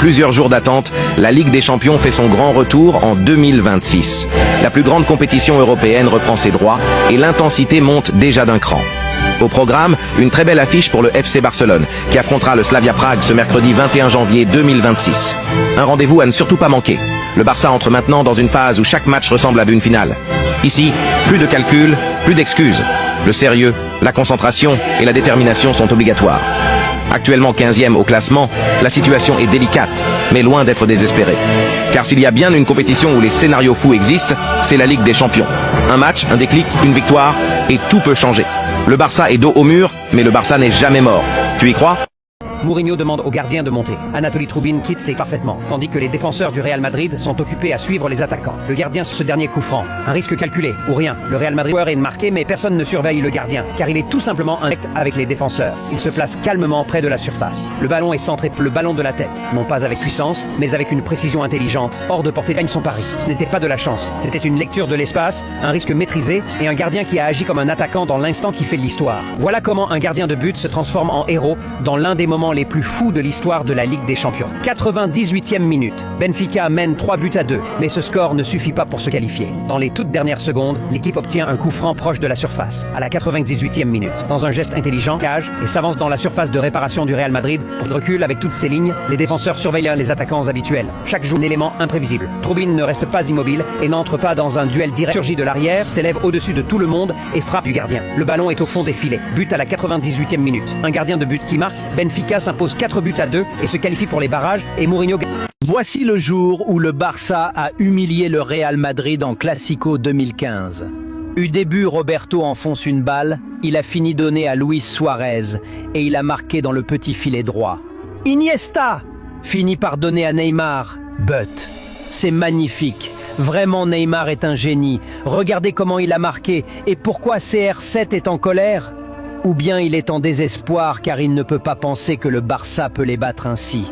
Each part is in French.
Plusieurs jours d'attente, la Ligue des Champions fait son grand retour en 2026. La plus grande compétition européenne reprend ses droits et l'intensité monte déjà d'un cran. Au programme, une très belle affiche pour le FC Barcelone, qui affrontera le Slavia Prague ce mercredi 21 janvier 2026. Un rendez-vous à ne surtout pas manquer. Le Barça entre maintenant dans une phase où chaque match ressemble à une finale. Ici, plus de calcul, plus d'excuses. Le sérieux, la concentration et la détermination sont obligatoires. Actuellement 15e au classement, la situation est délicate, mais loin d'être désespérée. Car s'il y a bien une compétition où les scénarios fous existent, c'est la Ligue des Champions. Un match, un déclic, une victoire, et tout peut changer. Le Barça est dos au mur, mais le Barça n'est jamais mort. Tu y crois ? Mourinho demande aux gardiens de monter. Anatoly Trubin quitte ses parfaitement, tandis que les défenseurs du Real Madrid sont occupés à suivre les attaquants. Le gardien ce dernier coup franc. Un risque calculé, ou rien. Le Real Madrid est marqué, mais personne ne surveille le gardien, car il est tout simplement indirect avec les défenseurs. Il se place calmement près de la surface. Le ballon est centré, le ballon de la tête. Non pas avec puissance, mais avec une précision intelligente. Hors de portée gagne son pari. Ce n'était pas de la chance. C'était une lecture de l'espace, un risque maîtrisé, et un gardien qui a agi comme un attaquant dans l'instant qui fait l'histoire. Voilà comment un gardien de but se transforme en héros dans l'un des moments les plus fous de l'histoire de la Ligue des Champions. 98e minute. Benfica mène 3-2, mais ce score ne suffit pas pour se qualifier. Dans les toutes dernières secondes, l'équipe obtient un coup franc proche de la surface, à la 98e minute. Dans un geste intelligent, cage et s'avance dans la surface de réparation du Real Madrid. Pour le recul avec toutes ses lignes, les défenseurs surveillent les attaquants habituels. Chaque jour, un élément imprévisible. Trubin ne reste pas immobile et n'entre pas dans un duel direct. Surgit de l'arrière, s'élève au-dessus de tout le monde et frappe du gardien. Le ballon est au fond des filets. But à la 98e minute. Un gardien de but qui marque. Benfica s'impose 4-2 et se qualifie pour les barrages et Mourinho. Voici le jour où le Barça a humilié le Real Madrid en Classico 2015. Au début, Roberto enfonce une balle, il a fini donné à Luis Suarez et il a marqué dans le petit filet droit. Iniesta finit par donner à Neymar. But, c'est magnifique. Vraiment, Neymar est un génie. Regardez comment il a marqué. Et pourquoi CR7 est en colère ? Ou bien il est en désespoir car il ne peut pas penser que le Barça peut les battre ainsi.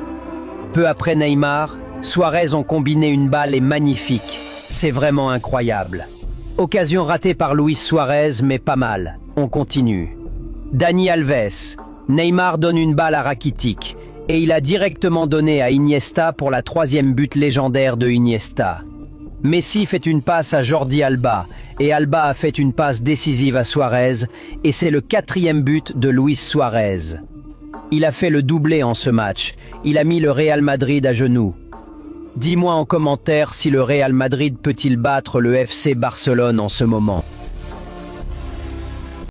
Peu après Neymar, Suarez ont combiné une balle et magnifique. C'est vraiment incroyable. Occasion ratée par Luis Suarez, mais pas mal. On continue. Dani Alves. Neymar donne une balle à Rakitic. Et il a directement donné à Iniesta pour la 3e but légendaire de Iniesta. Messi fait une passe à Jordi Alba et Alba a fait une passe décisive à Suarez et c'est le 4e but de Luis Suarez. Il a fait le doublé en ce match. Il a mis le Real Madrid à genoux. Dis-moi en commentaire si le Real Madrid peut-il battre le FC Barcelone en ce moment.